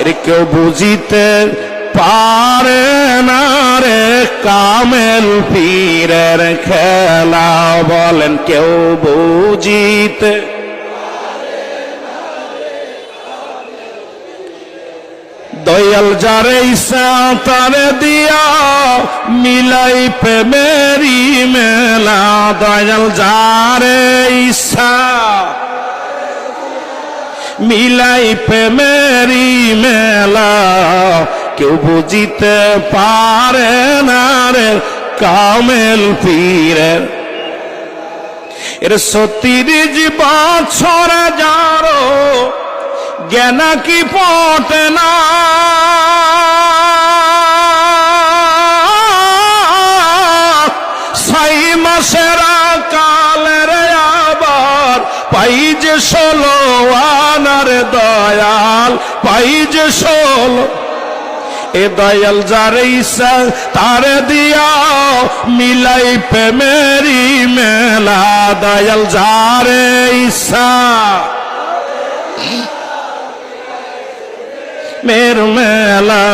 এর কেউ বুঝিতে পারে না রে কামেল পীরের খেলা। বলেন কেউ বুঝিতে দয়াল যারে ইচ্ছা তারে দিয়া মিলাই প্রেমেরি মেলা। দয়াল যারে ইচ্ছা মিলাই প্রেমেরি মেলা। কেউ বুঝিতে পারে না রে কামেল পীরের। এর ৩৬ বছর যারো জ্ঞান কি পটে না। ছয় মাসের কালের আবার পাই যে ১৬ আনার দয়াল পাই যে ১৬। এ দয়াল যারে ইচ্ছা তারে দিয়া মিলাই প্রেমেরি মেলা। দয়াল যারে ইচ্ছা মের মেলা।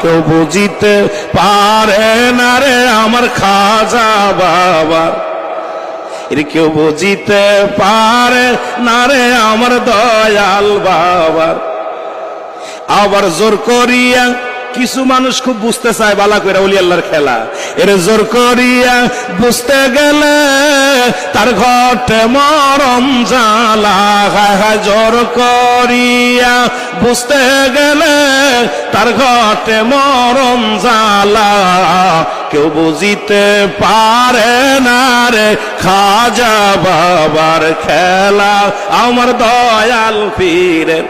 কেউ বুঝিতে পারে না রে আমার খাজা বাবা। এর কেউ বুঝিতে পারে না রে আমার দয়াল বাবা। আবার জোর করিয়া কিছু মানুষ খুব বুঝতে চায় বালা কইরা ওলি আল্লাহর খেলা। এর জোর করিয়া বুঝতে গেলে তার ঘটে মরম জ্বালা। হায় হায় জোর করিয়া বুঝতে গেলে তার ঘটে মরম জ্বালা। কেউ বুঝিতে পারে না রে খাজা বাবার খেলা আমার দয়াল পীরের।